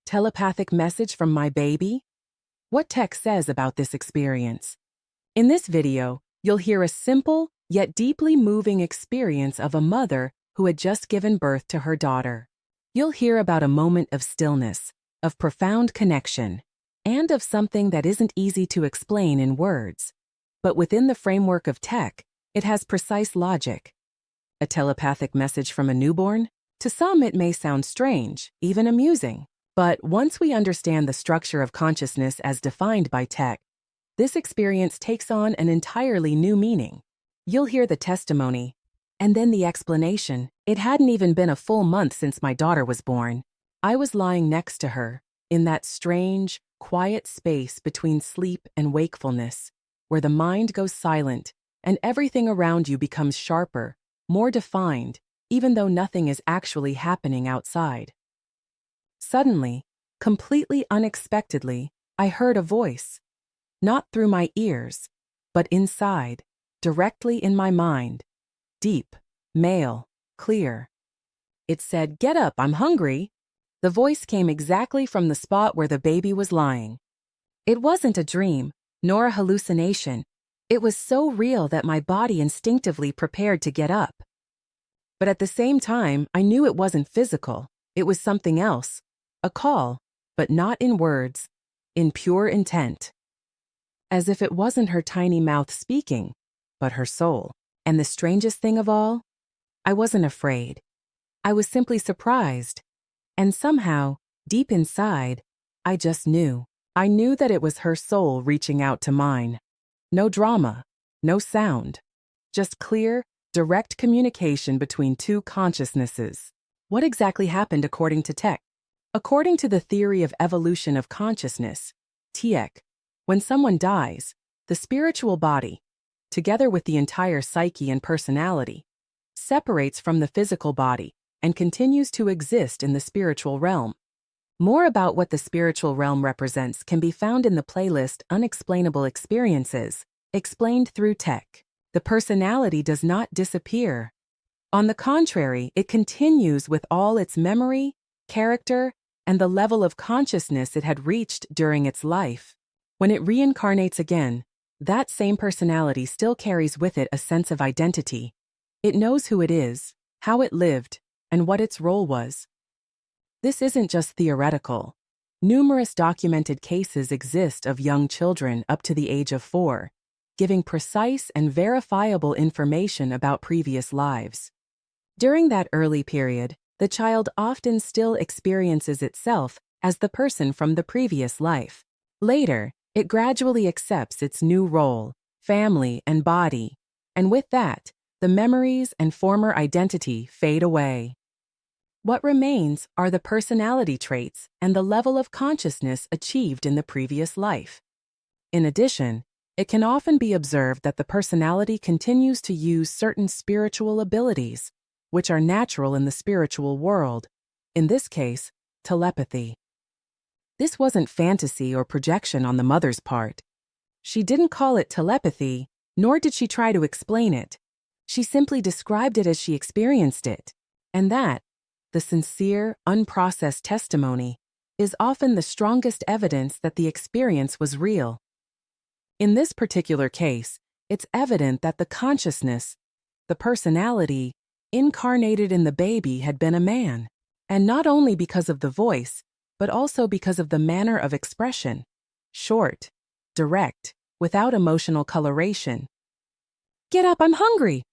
Telepathic message from my baby? What TEC says about this experience? In this video, you'll hear a simple yet deeply moving experience of a mother who had just given birth to her daughter. You'll hear about a moment of stillness, of profound connection, and of something that isn't easy to explain in words. But within the framework of TEC, it has precise logic. A telepathic message from a newborn? To some, it may sound strange, even amusing. But once we understand the structure of consciousness as defined by TEC, this experience takes on an entirely new meaning. You'll hear the testimony, and then the explanation. It hadn't even been a full month since my daughter was born. I was lying next to her, in that strange, quiet space between sleep and wakefulness, where the mind goes silent and everything around you becomes sharper, more defined, even though nothing is actually happening outside. Suddenly, completely unexpectedly, I heard a voice. Not through my ears, but inside, directly in my mind. Deep, male, clear. It said, "Get up, I'm hungry." The voice came exactly from the spot where the baby was lying. It wasn't a dream, nor a hallucination. It was so real that my body instinctively prepared to get up. But at the same time, I knew it wasn't physical. It was something else. A call, but not in words, in pure intent. As if it wasn't her tiny mouth speaking, but her soul. And the strangest thing of all, I wasn't afraid. I was simply surprised. And somehow, deep inside, I just knew. I knew that it was her soul reaching out to mine. No drama, no sound. Just clear, direct communication between two consciousnesses. What exactly happened according to TEC? According to the theory of evolution of consciousness, TEC, when someone dies, the spiritual body, together with the entire psyche and personality, separates from the physical body and continues to exist in the spiritual realm. More about what the spiritual realm represents can be found in the playlist Unexplainable Experiences, explained through TEC. The personality does not disappear. On the contrary, it continues with all its memory, character, and the level of consciousness it had reached during its life. When it reincarnates again, that same personality still carries with it a sense of identity. It knows who it is, how it lived, and what its role was. This isn't just theoretical. Numerous documented cases exist of young children up to the age of 4, giving precise and verifiable information about previous lives. During that early period, the child often still experiences itself as the person from the previous life. Later, it gradually accepts its new role, family, and body, and with that, the memories and former identity fade away. What remains are the personality traits and the level of consciousness achieved in the previous life. In addition, it can often be observed that the personality continues to use certain spiritual abilities, which are natural in the spiritual world, in this case, telepathy. This wasn't fantasy or projection on the mother's part. She didn't call it telepathy, nor did she try to explain it. She simply described it as she experienced it, and that, the sincere, unprocessed testimony, is often the strongest evidence that the experience was real. In this particular case, it's evident that the consciousness, the personality, incarnated in the baby had been a man, and not only because of the voice, but also because of the manner of expression. Short, direct, without emotional coloration. "Get up, I'm hungry!"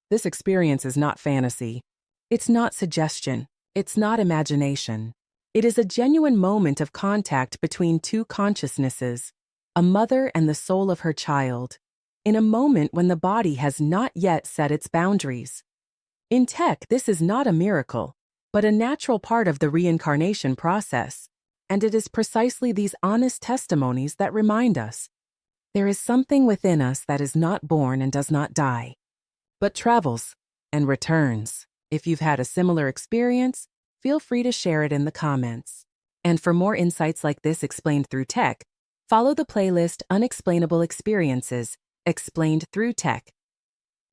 This experience is not fantasy. It's not suggestion. It's not imagination. It is a genuine moment of contact between two consciousnesses, a mother and the soul of her child, in a moment when the body has not yet set its boundaries. In TEC, this is not a miracle, but a natural part of the reincarnation process, and it is precisely these honest testimonies that remind us there is something within us that is not born and does not die, but travels and returns. If you've had a similar experience, feel free to share it in the comments. And for more insights like this explained through TEC, follow the playlist Unexplainable Experiences, explained through TEC,